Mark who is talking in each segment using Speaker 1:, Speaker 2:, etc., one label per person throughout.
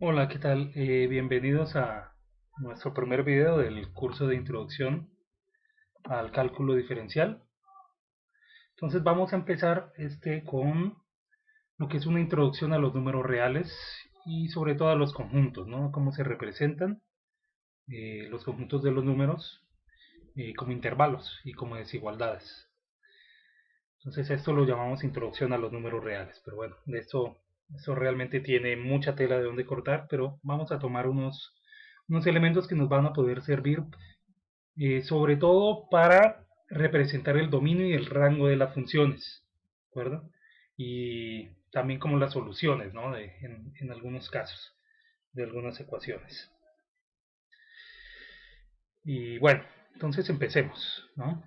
Speaker 1: Hola, ¿qué tal? Bienvenidos a nuestro primer video del curso de introducción al cálculo diferencial. Entonces vamos a empezar con lo que es una introducción a los números reales y sobre todo a los conjuntos, ¿no? Cómo se representan los conjuntos de los números como intervalos y como desigualdades. Entonces esto lo llamamos introducción a los números reales, pero bueno, de esto realmente tiene mucha tela de donde cortar, pero vamos a tomar unos elementos que nos van a poder servir sobre todo para representar el dominio y el rango de las funciones, ¿de acuerdo? Y también como las soluciones, ¿no? En algunos casos de algunas ecuaciones. Y bueno, entonces empecemos, ¿no?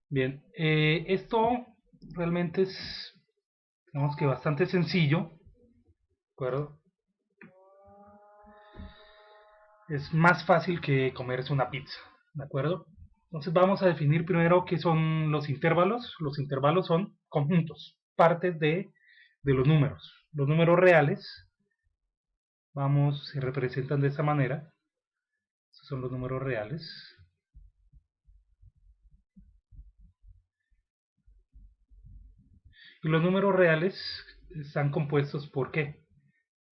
Speaker 1: Bien, esto realmente es, digamos que bastante sencillo, ¿de acuerdo? Es más fácil que comerse una pizza, ¿de acuerdo? Entonces vamos a definir primero qué son los intervalos. Los intervalos son conjuntos, partes de los números. Los números reales, se representan de esta manera. Estos son los números reales. Y los números reales están compuestos ¿por qué?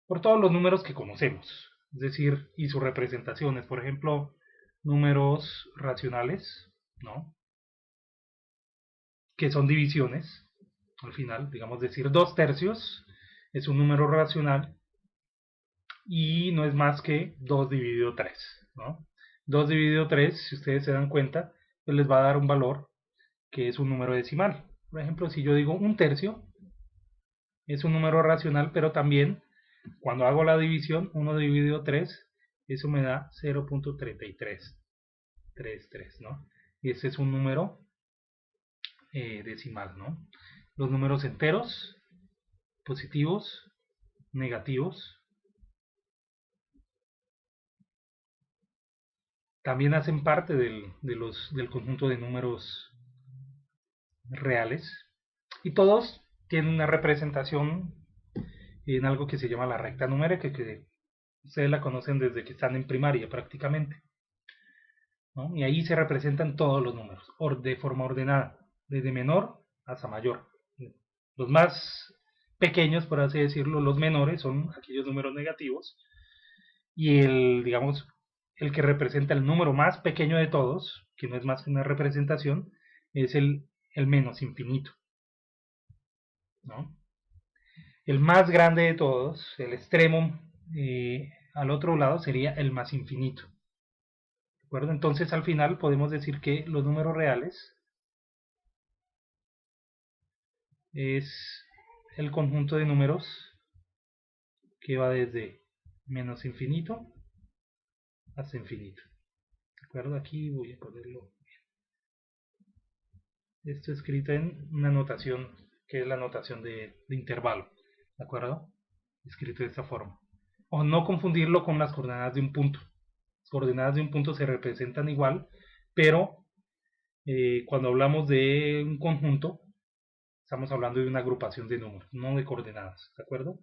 Speaker 1: Por todos los números que conocemos. Es decir, y sus representaciones. Por ejemplo, números racionales, ¿no? Que son divisiones. Al final, digamos decir 2 tercios es un número racional y no es más que 2 dividido 3, ¿no? 2 dividido 3, si ustedes se dan cuenta, pues les va a dar un valor que es un número decimal. Por ejemplo, si yo digo un tercio, es un número racional, pero también cuando hago la división, 1 dividido 3, eso me da 0.3333, ¿no? Y ese es un número decimal, ¿no? Los números enteros, positivos, negativos, también hacen parte del conjunto de números reales y todos tienen una representación en algo que se llama la recta numérica, que ustedes la conocen desde que están en primaria prácticamente, ¿no? Y ahí se representan todos los números de forma ordenada, desde menor hasta mayor. Los más pequeños, por así decirlo, los menores son aquellos números negativos y digamos, el que representa el número más pequeño de todos, que no es más que una representación, es el menos infinito, ¿no? El más grande de todos, el extremo al otro lado sería el más infinito. ¿De acuerdo? Entonces al final podemos decir que los números reales es el conjunto de números que va desde menos infinito hasta infinito. ¿De acuerdo? Aquí voy a ponerlo esto escrito en una notación que es la notación de intervalo. ¿De acuerdo? Escrito de esta forma. O no confundirlo con las coordenadas de un punto. Las coordenadas de un punto se representan igual, pero cuando hablamos de un conjunto, estamos hablando de una agrupación de números, no de coordenadas, ¿de acuerdo?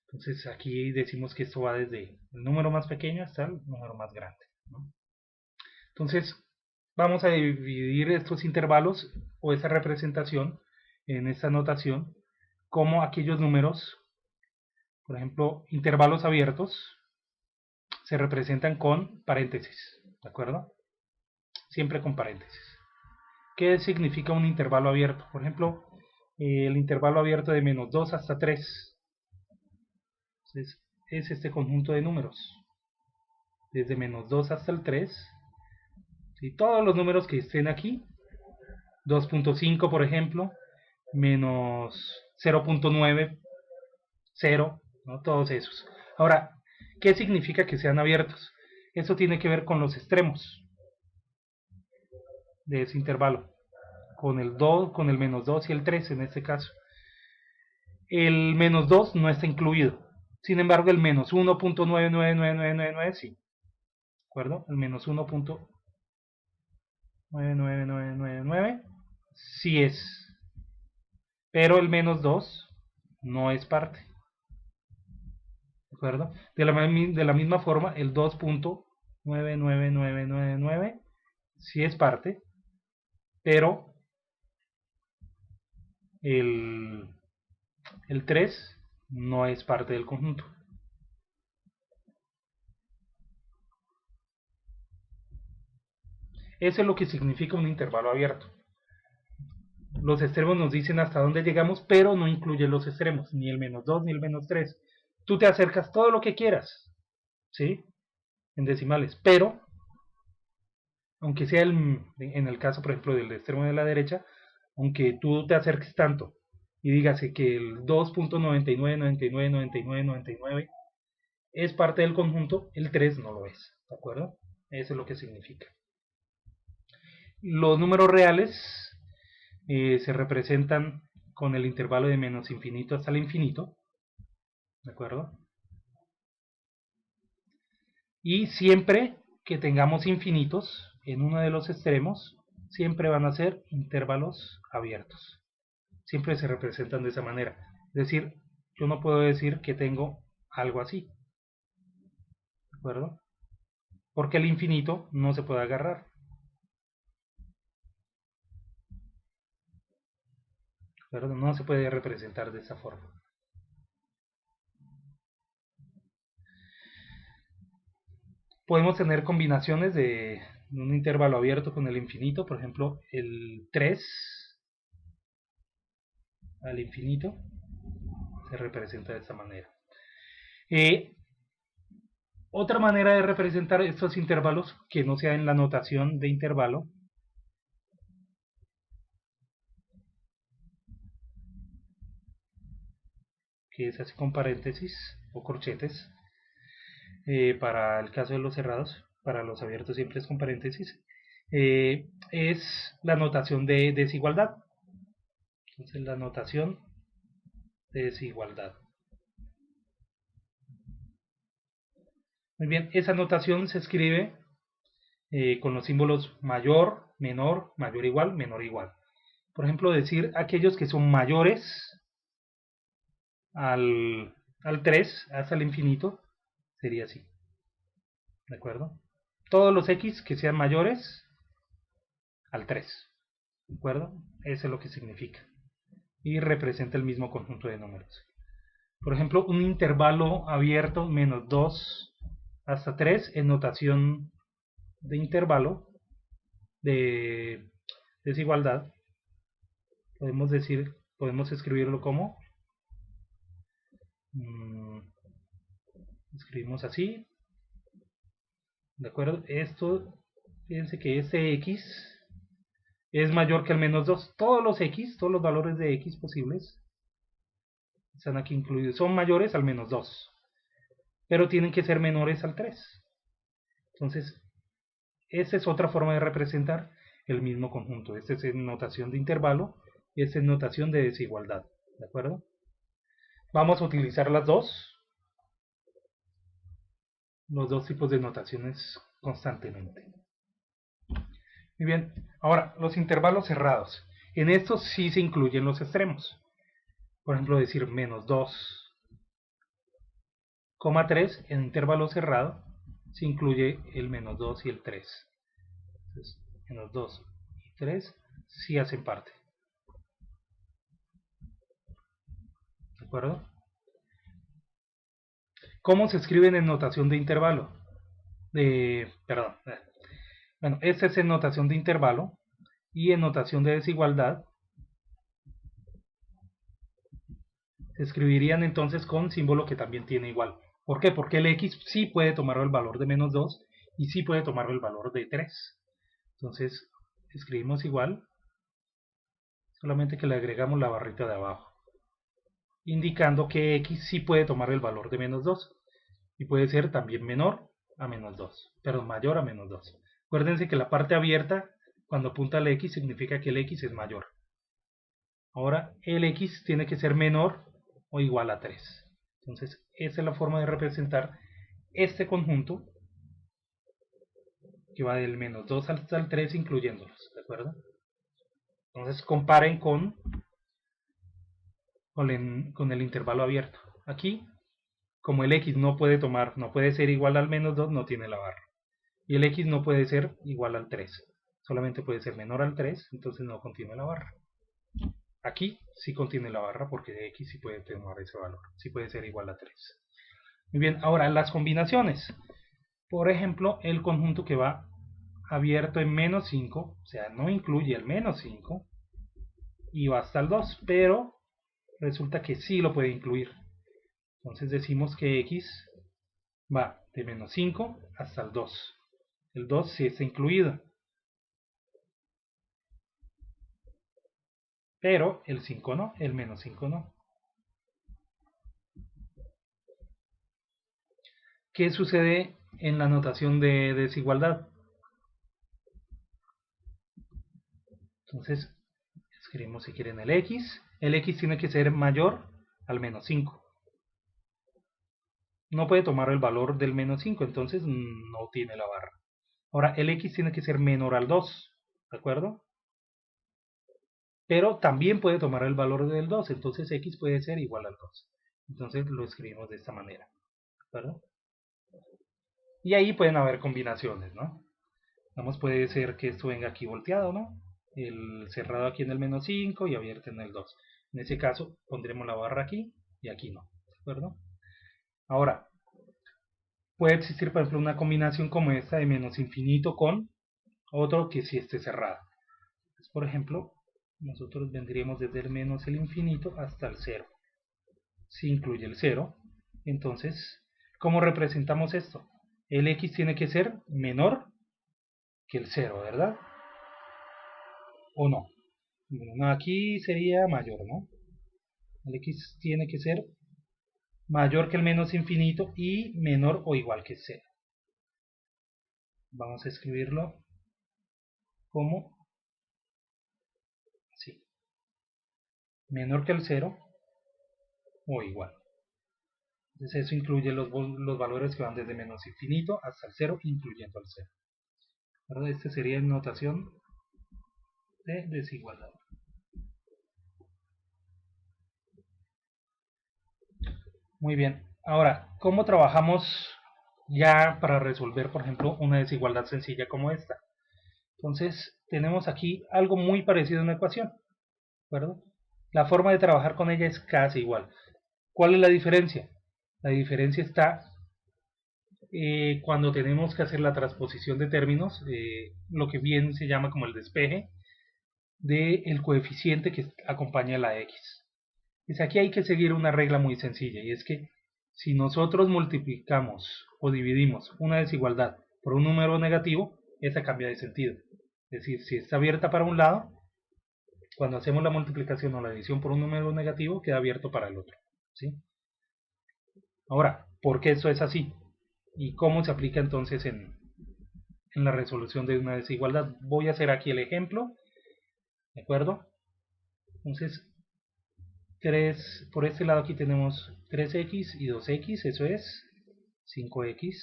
Speaker 1: Entonces aquí decimos que esto va desde el número más pequeño hasta el número más grande, ¿no? Entonces vamos a dividir estos intervalos o esa representación en esta notación como aquellos números, por ejemplo, intervalos abiertos, se representan con paréntesis, ¿de acuerdo? Siempre con paréntesis. ¿Qué significa un intervalo abierto? Por ejemplo, el intervalo abierto de menos 2 hasta 3 es este conjunto de números. Desde menos 2 hasta el 3. ¿Sí? Todos los números que estén aquí, 2.5 por ejemplo, menos 0.9, 0, ¿no? Todos esos. Ahora, ¿qué significa que sean abiertos? Eso tiene que ver con los extremos de ese intervalo, con el 2, con el menos 2 y el 3 en este caso. El menos 2 no está incluido. Sin embargo, el menos 1.99999 sí. ¿De acuerdo? El menos 1.99999 sí es. Pero el menos 2 no es parte. acuerdo? De la misma forma, el 2.99999 sí es parte, pero el 3 no es parte del conjunto. Eso es lo que significa un intervalo abierto. Los extremos nos dicen hasta dónde llegamos, pero no incluye los extremos, ni el -2 ni el -3. Tú te acercas todo lo que quieras, ¿sí? En decimales, pero aunque sea en el caso, por ejemplo, del extremo de la derecha, aunque tú te acerques tanto y digas que el 2.99999999 es parte del conjunto, el 3 no lo es, ¿de acuerdo? Eso es lo que significa. Los números reales se representan con el intervalo de menos infinito hasta el infinito, ¿de acuerdo? Y siempre que tengamos infinitos en uno de los extremos, siempre van a ser intervalos abiertos. Siempre se representan de esa manera. Es decir, yo no puedo decir que tengo algo así, ¿de acuerdo? Porque el infinito no se puede agarrar. ¿De acuerdo? No se puede representar de esa forma. Podemos tener combinaciones de un intervalo abierto con el infinito, por ejemplo, el 3 al infinito se representa de esta manera. Otra manera de representar estos intervalos que no sea en la notación de intervalo que es así con paréntesis o corchetes, para el caso de los cerrados, para los abiertos siempre es con paréntesis, es la notación de desigualdad. Entonces la notación de desigualdad. Muy bien, esa notación se escribe con los símbolos mayor, menor, mayor igual, menor igual. Por ejemplo, decir aquellos que son mayores al 3 hasta el infinito sería así. ¿De acuerdo? Todos los x que sean mayores al 3. ¿De acuerdo? Eso es lo que significa. Y representa el mismo conjunto de números. Por ejemplo, un intervalo abierto menos 2 hasta 3 en notación de intervalo de desigualdad. Podemos escribirlo como escribimos así. ¿De acuerdo? Esto, fíjense que este x es mayor que el menos 2. Todos los x, todos los valores de x posibles están aquí incluidos. Son mayores al menos 2. Pero tienen que ser menores al 3. Entonces, esa es otra forma de representar el mismo conjunto. Esta es en notación de intervalo y esta es notación de desigualdad. ¿De acuerdo? Vamos a utilizar los dos tipos de notaciones constantemente. Muy bien, ahora los intervalos cerrados. En estos sí se incluyen los extremos. Por ejemplo, decir menos 2,3 en intervalo cerrado se incluye el menos 2 y el 3. Entonces, menos 2 y 3 sí hacen parte. ¿De acuerdo? ¿Cómo se escriben en notación de intervalo? Perdón. Bueno, esta es en notación de intervalo y en notación de desigualdad se escribirían entonces con símbolo que también tiene igual. ¿Por qué? Porque el x sí puede tomar el valor de menos 2 y sí puede tomar el valor de 3. Entonces escribimos igual, solamente que le agregamos la barrita de abajo, indicando que x sí puede tomar el valor de menos 2 y puede ser también menor a menos 2, pero mayor a menos 2. Acuérdense que la parte abierta, cuando apunta al x, significa que el x es mayor. Ahora el x tiene que ser menor o igual a 3. Entonces esa es la forma de representar este conjunto que va del menos 2 hasta el 3 incluyéndolos, ¿de acuerdo? Entonces comparen con el intervalo abierto. Aquí como el x no puede ser igual al menos 2, no tiene la barra. Y el x no puede ser igual al 3. Solamente puede ser menor al 3, entonces no contiene la barra. Aquí sí contiene la barra porque x sí puede tomar ese valor. Sí puede ser igual a 3. Muy bien, ahora las combinaciones. Por ejemplo, el conjunto que va abierto en menos 5, o sea, no incluye el menos 5, y va hasta el 2, pero resulta que sí lo puede incluir. Entonces decimos que x va de menos 5 hasta el 2. El 2 sí está incluido, pero el 5 no, el menos 5 no. ¿Qué sucede en la notación de desigualdad? Entonces, escribimos si quieren el x tiene que ser mayor al menos 5. No puede tomar el valor del menos 5, entonces no tiene la barra. Ahora, el x tiene que ser menor al 2, ¿de acuerdo? Pero también puede tomar el valor del 2, entonces x puede ser igual al 2. Entonces lo escribimos de esta manera, ¿de acuerdo? Y ahí pueden haber combinaciones, ¿no? Vamos, puede ser que esto venga aquí volteado, ¿no? El cerrado aquí en el menos 5 y abierto en el 2. En ese caso pondremos la barra aquí y aquí no, ¿de acuerdo? Ahora, puede existir, por ejemplo, una combinación como esta de menos infinito con otro que sí esté cerrado. Entonces, por ejemplo, nosotros vendríamos desde el menos el infinito hasta el 0. Si incluye el 0, entonces, ¿cómo representamos esto? El x tiene que ser menor que el 0, ¿verdad? ¿O no? Bueno, aquí sería mayor, ¿no? El x tiene que ser mayor que el menos infinito y menor o igual que 0. Vamos a escribirlo como así. Menor que el 0 o igual. Entonces eso incluye los valores que van desde menos infinito hasta el 0, incluyendo el 0. ¿Verdad? Este sería en notación de desigualdad. Muy bien. Ahora, ¿cómo trabajamos ya para resolver, por ejemplo, una desigualdad sencilla como esta? Entonces, tenemos aquí algo muy parecido a una ecuación, ¿de acuerdo? La forma de trabajar con ella es casi igual. ¿Cuál es la diferencia? La diferencia está cuando tenemos que hacer la transposición de términos, lo que bien se llama como el despeje del coeficiente que acompaña a la x. Pues aquí hay que seguir una regla muy sencilla, y es que si nosotros multiplicamos o dividimos una desigualdad por un número negativo, esa cambia de sentido. Es decir, si está abierta para un lado, cuando hacemos la multiplicación o la división por un número negativo, queda abierto para el otro, ¿sí? Ahora, ¿por qué esto es así? ¿Y cómo se aplica entonces en la resolución de una desigualdad? Voy a hacer aquí el ejemplo, ¿de acuerdo? Entonces, por este lado aquí tenemos 3x y 2x, eso es 5x,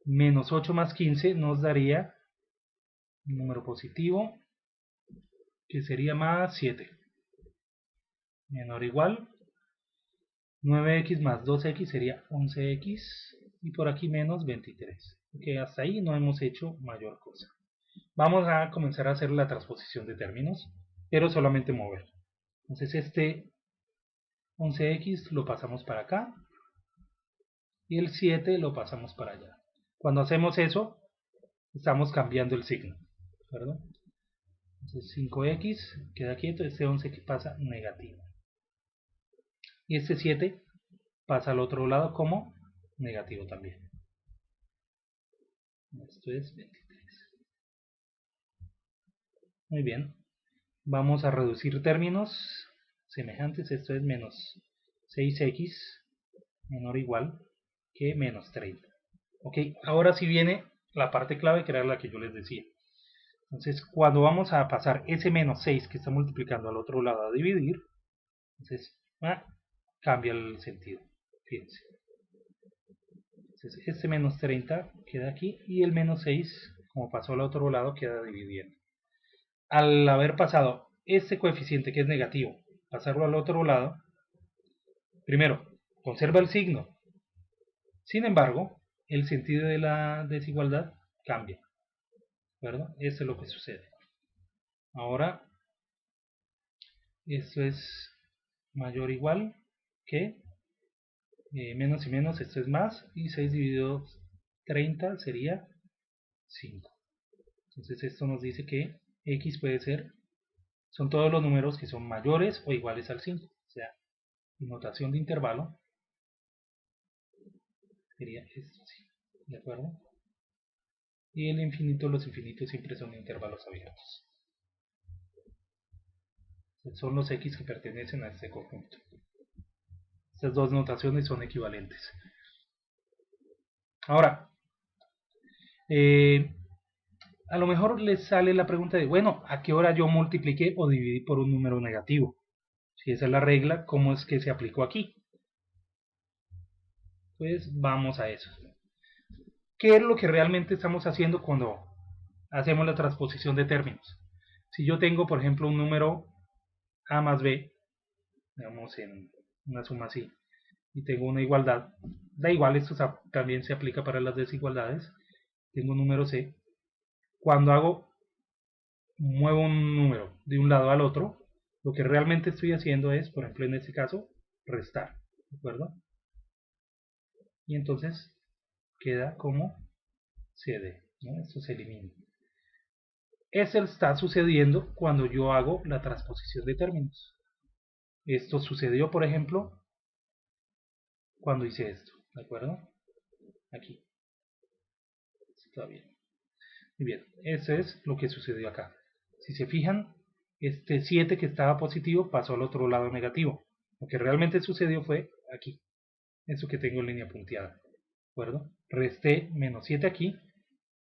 Speaker 1: menos 8 más 15 nos daría un número positivo, que sería más 7, menor o igual, 9x más 2x sería 11x, y por aquí menos 23. Ok, hasta ahí no hemos hecho mayor cosa. Vamos a comenzar a hacer la transposición de términos, pero solamente mover. Entonces este 11x lo pasamos para acá, y el 7 lo pasamos para allá. Cuando hacemos eso, estamos cambiando el signo, ¿verdad? Entonces 5x queda quieto, este 11 que pasa negativo. Y este 7 pasa al otro lado como negativo también. Esto es 23. Muy bien. Vamos a reducir términos semejantes. Esto es menos 6x menor o igual que menos 30. Ok, ahora sí viene la parte clave, que era la que yo les decía. Entonces, cuando vamos a pasar ese menos 6 que está multiplicando al otro lado a dividir, entonces cambia el sentido. Fíjense. Entonces, este menos 30 queda aquí y el menos 6, como pasó al otro lado, queda dividiendo. Al haber pasado este coeficiente que es negativo, pasarlo al otro lado, primero, conserva el signo. Sin embargo, el sentido de la desigualdad cambia, ¿verdad? Eso es lo que sucede. Ahora, esto es mayor o igual que menos y menos, esto es más, y 6 dividido 30 sería 5. Entonces esto nos dice que x puede ser, son todos los números que son mayores o iguales al 5. O sea, en notación de intervalo sería esto así, ¿de acuerdo? Y el infinito, los infinitos siempre son intervalos abiertos. Son los x que pertenecen a este conjunto. Estas dos notaciones son equivalentes. Ahora, a lo mejor les sale la pregunta de, bueno, ¿a qué hora yo multipliqué o dividí por un número negativo? Si esa es la regla, ¿cómo es que se aplicó aquí? Pues vamos a eso. ¿Qué es lo que realmente estamos haciendo cuando hacemos la transposición de términos? Si yo tengo, por ejemplo, un número a más b, digamos en una suma así, y tengo una igualdad, da igual, esto también se aplica para las desigualdades, tengo un número c, cuando muevo un número de un lado al otro, lo que realmente estoy haciendo es, por ejemplo en este caso, restar, ¿de acuerdo? Y entonces queda como cd, ¿no? Esto se elimina. Eso está sucediendo cuando yo hago la transposición de términos. Esto sucedió, por ejemplo, cuando hice esto, ¿de acuerdo? Aquí. Está bien. Muy bien, eso es lo que sucedió acá. Si se fijan, este 7 que estaba positivo pasó al otro lado negativo. Lo que realmente sucedió fue aquí, eso que tengo en línea punteada, ¿de acuerdo? Resté menos 7 aquí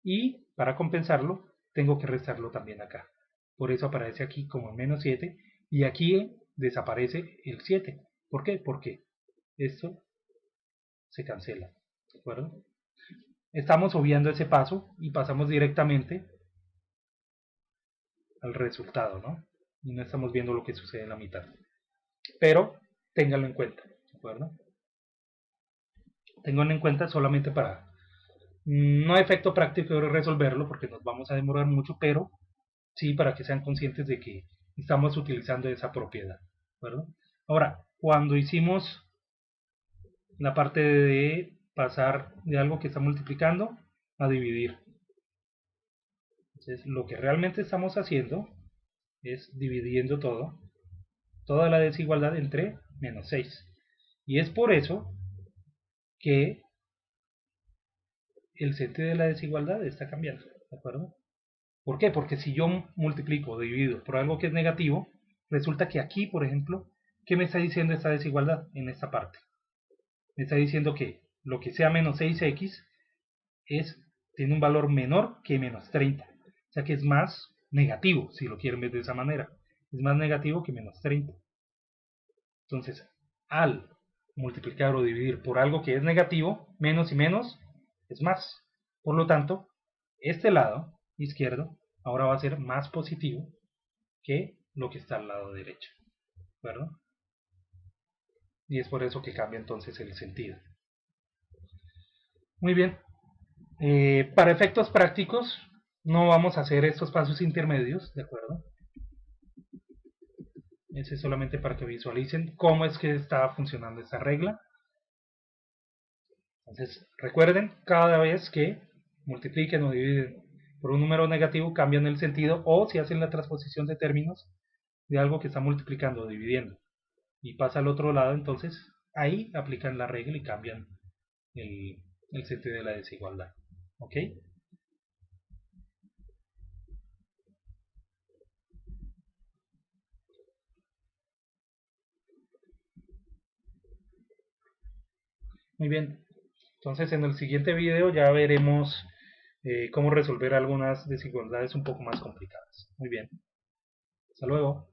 Speaker 1: y para compensarlo tengo que restarlo también acá. Por eso aparece aquí como menos 7 y aquí desaparece el 7. ¿Por qué? Porque esto se cancela, ¿de acuerdo? Estamos obviando ese paso y pasamos directamente al resultado, ¿no? Y no estamos viendo lo que sucede en la mitad. Pero ténganlo en cuenta, ¿de acuerdo? Ténganlo en cuenta solamente para, no efecto práctico de resolverlo, porque nos vamos a demorar mucho, pero sí para que sean conscientes de que estamos utilizando esa propiedad, ¿de acuerdo? Ahora, cuando hicimos la parte de pasar de algo que está multiplicando a dividir, entonces lo que realmente estamos haciendo es dividiendo toda la desigualdad entre menos 6. Y es por eso que el sentido de la desigualdad está cambiando, ¿de acuerdo? ¿Por qué? Porque si yo multiplico o divido por algo que es negativo, resulta que aquí, por ejemplo, ¿qué me está diciendo esta desigualdad en esta parte? Me está diciendo que lo que sea menos 6x tiene un valor menor que menos 30. O sea que es más negativo, si lo quieren ver de esa manera. Es más negativo que menos 30. Entonces, al multiplicar o dividir por algo que es negativo, menos y menos es más. Por lo tanto, este lado izquierdo ahora va a ser más positivo que lo que está al lado derecho, ¿verdad? Y es por eso que cambia entonces el sentido. Muy bien. Para efectos prácticos, no vamos a hacer estos pasos intermedios, ¿de acuerdo? Ese es solamente para que visualicen cómo es que está funcionando esta regla. Entonces, recuerden, cada vez que multipliquen o dividen por un número negativo, cambian el sentido, o si hacen la transposición de términos de algo que está multiplicando o dividiendo y pasa al otro lado, entonces ahí aplican la regla y cambian el sentido de la desigualdad. ¿Ok? Muy bien. Entonces en el siguiente video ya veremos cómo resolver algunas desigualdades un poco más complicadas. Muy bien. Hasta luego.